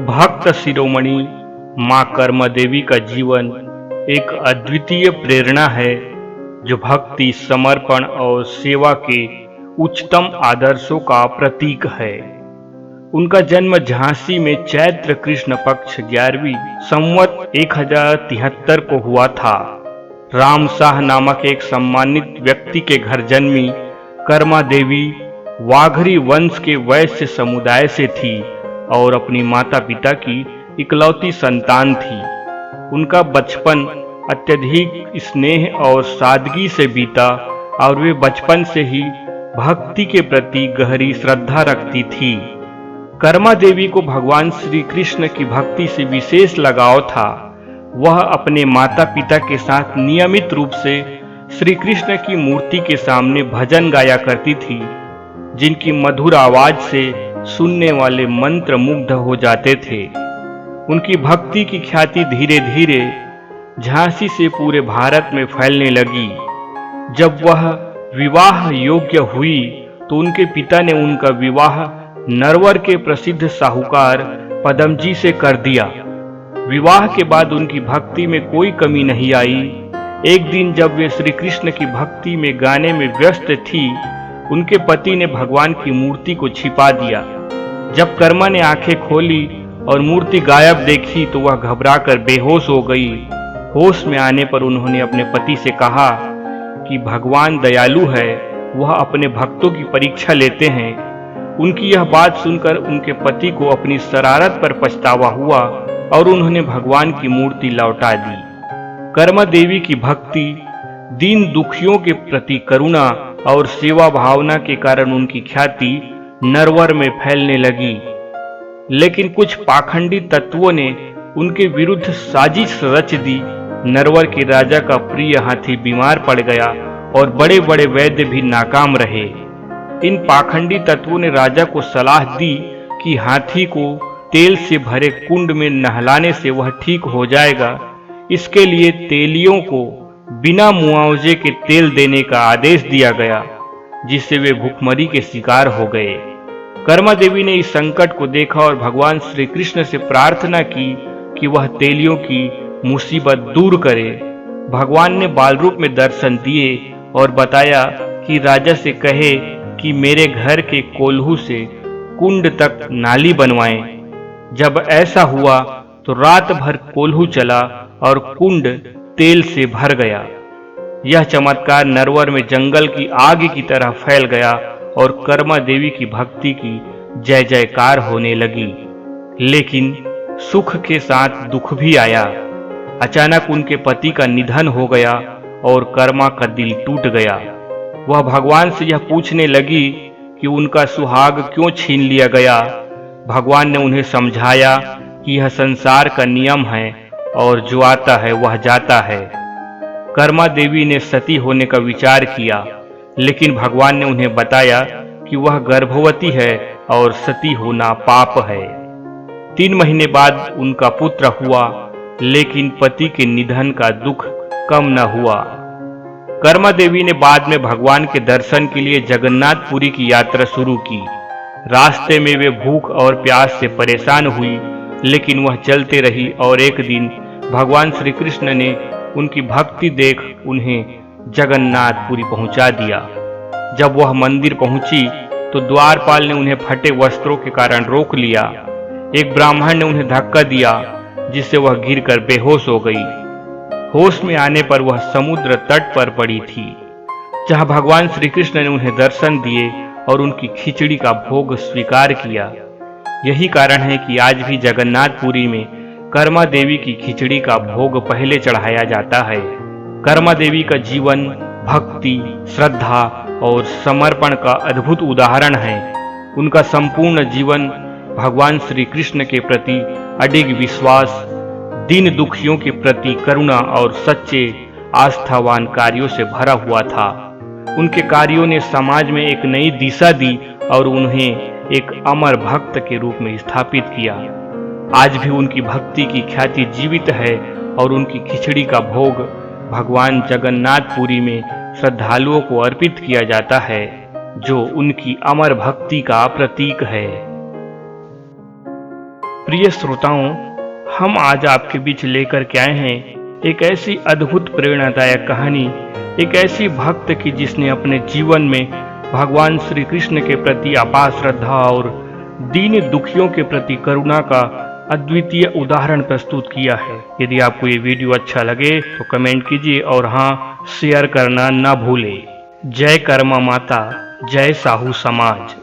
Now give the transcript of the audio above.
भक्त शिरोमणि मां कर्मा देवी का जीवन एक अद्वितीय प्रेरणा है जो भक्ति, समर्पण और सेवा के उच्चतम आदर्शों का प्रतीक है। उनका जन्म झांसी में चैत्र कृष्ण पक्ष 11वीं संवत 1073 को हुआ था। राम शाह नामक एक सम्मानित व्यक्ति के घर जन्मी कर्मा देवी वाघरी वंश के वैश्य समुदाय से थी और अपनी माता पिता की इकलौती संतान थी। उनका बचपन अत्यधिक स्नेह और सादगी से बीता और वे बचपन से ही भक्ति के प्रति गहरी श्रद्धा रखती थी। कर्मा देवी को भगवान श्री कृष्ण की भक्ति से विशेष लगाव था। वह अपने माता पिता के साथ नियमित रूप से श्री कृष्ण की मूर्ति के सामने भजन गाया करती थी, जिनकी मधुर आवाज से सुनने वाले मंत्र मुग्ध हो जाते थे। उनकी भक्ति की ख्याति धीरे धीरे झांसी से पूरे भारत में फैलने लगी। जब वह विवाह योग्य हुई तो उनके पिता ने उनका विवाह नरवर के प्रसिद्ध साहूकार पदमजी से कर दिया। विवाह के बाद उनकी भक्ति में कोई कमी नहीं आई। एक दिन जब वे श्री कृष्ण की भक्ति में गाने में व्यस्त थी, उनके पति ने भगवान की मूर्ति को छिपा दिया। जब कर्मा ने आंखें खोली और मूर्ति गायब देखी तो वह घबराकर बेहोश हो गई। होश में आने पर उन्होंने अपने पति से कहा कि भगवान दयालु है, वह अपने भक्तों की परीक्षा लेते हैं। उनकी यह बात सुनकर उनके पति को अपनी शरारत पर पछतावा हुआ और उन्होंने भगवान की मूर्ति लौटा दी। कर्मा देवी की भक्ति, दीन दुखियों के प्रति करुणा और सेवा भावना के कारण उनकी ख्याति नरवर में फैलने लगी। लेकिन कुछ पाखंडी तत्वों ने उनके विरुद्ध साजिश रच दी। नरवर के राजा का प्रिय हाथी बीमार पड़ गया और बड़े बड़े वैद्य भी नाकाम रहे। इन पाखंडी तत्वों ने राजा को सलाह दी कि हाथी को तेल से भरे कुंड में नहलाने से वह ठीक हो जाएगा। इसके लिए तेलियों को बिना मुआवजे के तेल देने का आदेश दिया गया, जिससे वे भूखमरी के शिकार हो गए। कर्मा देवी ने इस संकट को देखा और भगवान श्री कृष्ण से प्रार्थना की कि वह तेलियों की मुसीबत दूर करे। भगवान ने बाल रूप में दर्शन दिए और बताया कि राजा से कहे कि मेरे घर के कोल्हू से कुंड तक नाली बनवाएं। जब ऐसा हुआ तो रात भर कोल्हू चला और कुंड तेल से भर गया। यह चमत्कार नरवर में जंगल की आग की तरह फैल गया और कर्मा देवी की भक्ति की जय जयकार होने लगी। लेकिन सुख के साथ दुख भी आया। अचानक उनके पति का निधन हो गया और कर्मा का दिल टूट गया। वह भगवान से यह पूछने लगी कि उनका सुहाग क्यों छीन लिया गया। भगवान ने उन्हें समझाया कि यह संसार का नियम है और जो आता है वह जाता है। कर्मा देवी ने सती होने का विचार किया, लेकिन भगवान ने उन्हें बताया कि वह गर्भवती है और सती होना पाप है। 3 महीने बाद उनका पुत्र हुआ, लेकिन पति के निधन का दुख कम न हुआ। कर्मा देवी ने बाद में भगवान के दर्शन के लिए जगन्नाथपुरी की यात्रा शुरू की। रास्ते में वे भूख और प्यास से परेशान हुई, लेकिन वह चलते रही और एक दिन भगवान श्री कृष्ण ने उनकी भक्ति देख उन्हें जगन्नाथपुरी पहुंचा दिया। जब वह मंदिर पहुंची तो द्वारपाल ने उन्हें फटे वस्त्रों के कारण रोक लिया। एक ब्राह्मण ने उन्हें धक्का दिया, जिससे वह गिरकर बेहोश हो गई। होश में आने पर वह समुद्र तट पर पड़ी थी, जहां भगवान श्री कृष्ण ने उन्हें दर्शन दिए और उनकी खिचड़ी का भोग स्वीकार किया। यही कारण है कि आज भी जगन्नाथपुरी में कर्मा देवी की खिचड़ी का भोग पहले चढ़ाया जाता है। कर्मा देवी का जीवन भक्ति, श्रद्धा और समर्पण का अद्भुत उदाहरण है। उनका संपूर्ण जीवन भगवान श्री कृष्ण के प्रति अडिग विश्वास, दीन दुखियों के प्रति करुणा और सच्चे आस्थावान कार्यों से भरा हुआ था। उनके कार्यों ने समाज में एक नई दिशा दी और उन्हें एक अमर भक्त के रूप में स्थापित किया। आज भी उनकी भक्ति की ख्याति जीवित है और उनकी खिचड़ी का भोग भगवान जगन्नाथपुरी में श्रद्धालुओं को अर्पित किया जाता है, जो उनकी अमर भक्ति का प्रतीक है। प्रिय श्रोताओं, हम आज आपके बीच लेकर के आए हैं एक ऐसी अद्भुत प्रेरणादायक कहानी, एक ऐसी भक्त की जिसने अपने जीवन में भगवान श्री कृष्ण के प्रति अपार श्रद्धा और दीन दुखियों के प्रति करुणा का अद्वितीय उदाहरण प्रस्तुत किया है। यदि आपको ये वीडियो अच्छा लगे तो कमेंट कीजिए और हाँ, शेयर करना ना भूलें। जय कर्मा माता, जय साहू समाज।